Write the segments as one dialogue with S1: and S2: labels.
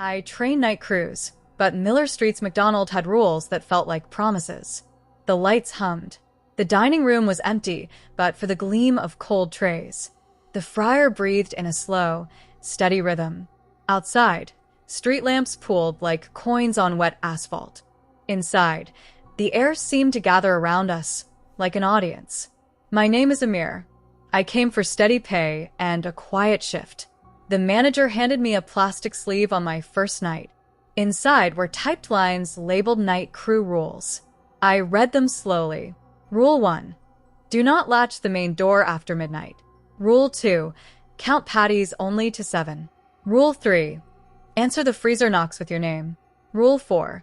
S1: I trained night crews, but Miller Street's McDonald's had rules that felt like promises. The lights hummed. The dining room was empty, but for the gleam of cold trays. The fryer breathed in a slow, steady rhythm. Outside, street lamps pooled like coins on wet asphalt. Inside, the air seemed to gather around us, like an audience. My name is Amir. I came for steady pay and a quiet shift. The manager handed me a plastic sleeve on my first night. Inside were typed lines labeled night crew rules. I read them slowly. Rule 1. Do not latch the main door after midnight. Rule 2. Count patties only to 7. Rule 3. Answer the freezer knocks with your name. Rule 4.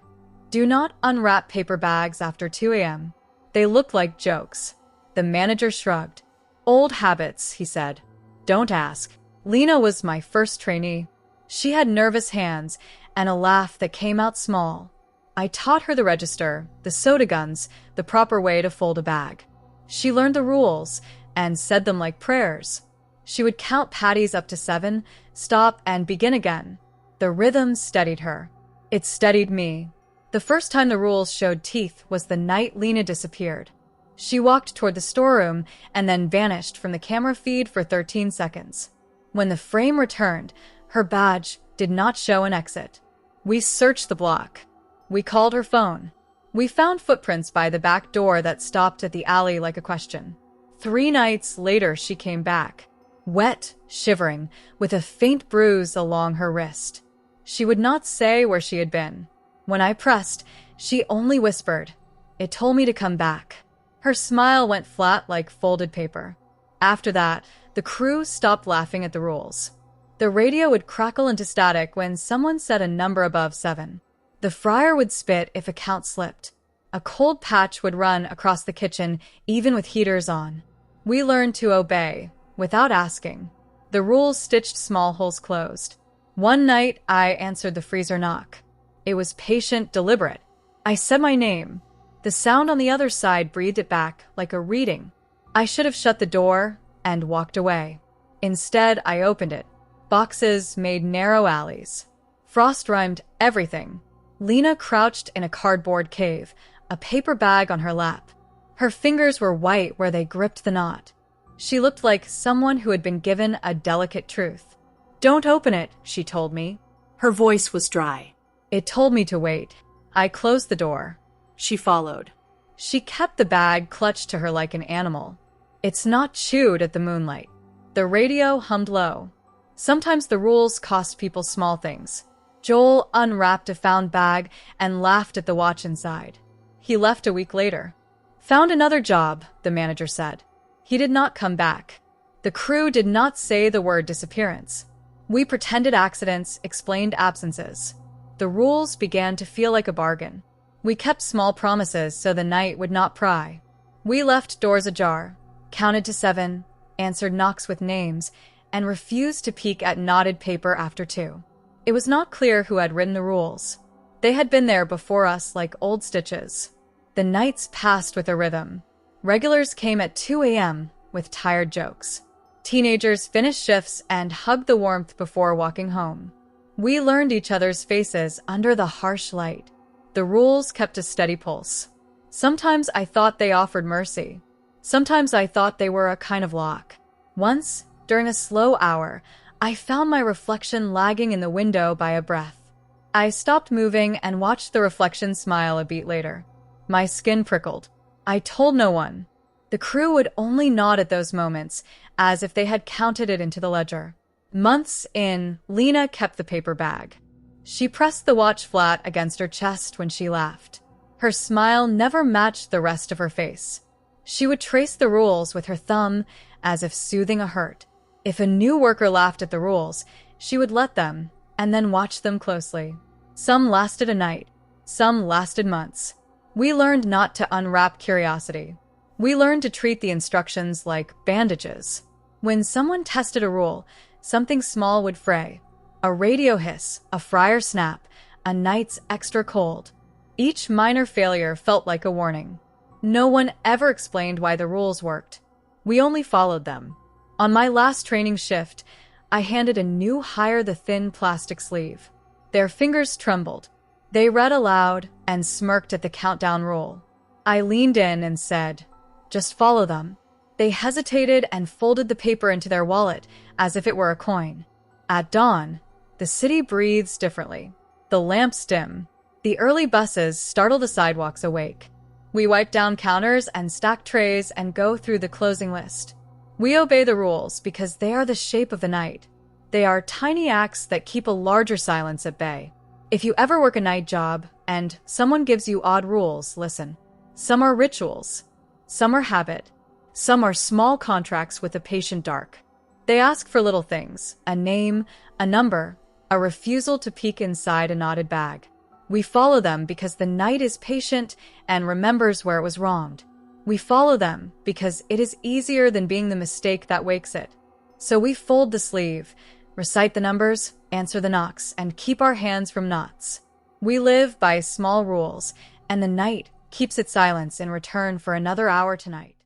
S1: Do not unwrap paper bags after 2 a.m. They looked like jokes. The manager shrugged. Old habits, he said. Don't ask. Lena was my first trainee. She had nervous hands and a laugh that came out small. I taught her the register, the soda guns, the proper way to fold a bag. She learned the rules and said them like prayers. She would count patties up to 7, stop, and begin again. The rhythm steadied her. It steadied me. The first time the rules showed teeth was the night Lena disappeared. She walked toward the storeroom and then vanished from the camera feed for 13 seconds. When the frame returned, her badge did not show an exit. We searched the block. We called her phone. We found footprints by the back door that stopped at the alley like a question. 3 nights later, she came back, wet, shivering, with a faint bruise along her wrist. She would not say where she had been. When I pressed, she only whispered, "It told me to come back." Her smile went flat like folded paper. After that, the crew stopped laughing at the rules. The radio would crackle into static when someone said a number above 7. The fryer would spit if a count slipped. A cold patch would run across the kitchen, even with heaters on. We learned to obey, without asking. The rules stitched small holes closed. One night, I answered the freezer knock. It was patient, deliberate. I said my name. The sound on the other side breathed it back like a reading. I should have shut the door and walked away. Instead, I opened it. Boxes made narrow alleys. Frost rhymed everything. Lena crouched in a cardboard cave, a paper bag on her lap. Her fingers were white where they gripped the knot. She looked like someone who had been given a delicate truth. "Don't open it," she told me.
S2: Her voice was dry.
S1: It told me to wait. I closed the door.
S2: She followed.
S1: She kept the bag clutched to her like an animal. It's not chewed at the moonlight. The radio hummed low. Sometimes the rules cost people small things. Joel unwrapped a found bag and laughed at the watch inside. He left a week later. "Found another job," the manager said. He did not come back. The crew did not say the word disappearance. We pretended accidents, explained absences. The rules began to feel like a bargain. We kept small promises so the night would not pry. We left doors ajar, counted to 7, answered knocks with names, and refused to peek at knotted paper after 2. It was not clear who had written the rules. They had been there before us like old stitches. The nights passed with a rhythm. Regulars came at 2 a.m. with tired jokes. Teenagers finished shifts and hugged the warmth before walking home. We learned each other's faces under the harsh light. The rules kept a steady pulse. Sometimes I thought they offered mercy. Sometimes I thought they were a kind of lock. Once, during a slow hour, I found my reflection lagging in the window by a breath. I stopped moving and watched the reflection smile a beat later. My skin prickled. I told no one. The crew would only nod at those moments, as if they had counted it into the ledger. Months in, Lena kept the paper bag. She pressed the watch flat against her chest when she laughed. Her smile never matched the rest of her face. She would trace the rules with her thumb, as if soothing a hurt. If a new worker laughed at the rules, she would let them, and then watch them closely. Some lasted a night. Some lasted months. We learned not to unwrap curiosity. We learned to treat the instructions like bandages. When someone tested a rule, something small would fray. A radio hiss, a fryer snap, a night's extra cold. Each minor failure felt like a warning. No one ever explained why the rules worked. We only followed them. On my last training shift, I handed a new hire the thin plastic sleeve. Their fingers trembled. They read aloud and smirked at the countdown rule. I leaned in and said, "Just follow them." They hesitated and folded the paper into their wallet as if it were a coin. At dawn, the city breathes differently. The lamps dim. The early buses startle the sidewalks awake. We wipe down counters and stack trays and go through the closing list. We obey the rules because they are the shape of the night. They are tiny acts that keep a larger silence at bay. If you ever work a night job and someone gives you odd rules, listen. Some are rituals. Some are habit. Some are small contracts with a patient dark. They ask for little things, a name, a number, a refusal to peek inside a knotted bag. We follow them because the night is patient and remembers where it was wronged. We follow them because it is easier than being the mistake that wakes it. So we fold the sleeve, recite the numbers, answer the knocks, and keep our hands from knots. We live by small rules, and the night keeps its silence in return for another hour tonight.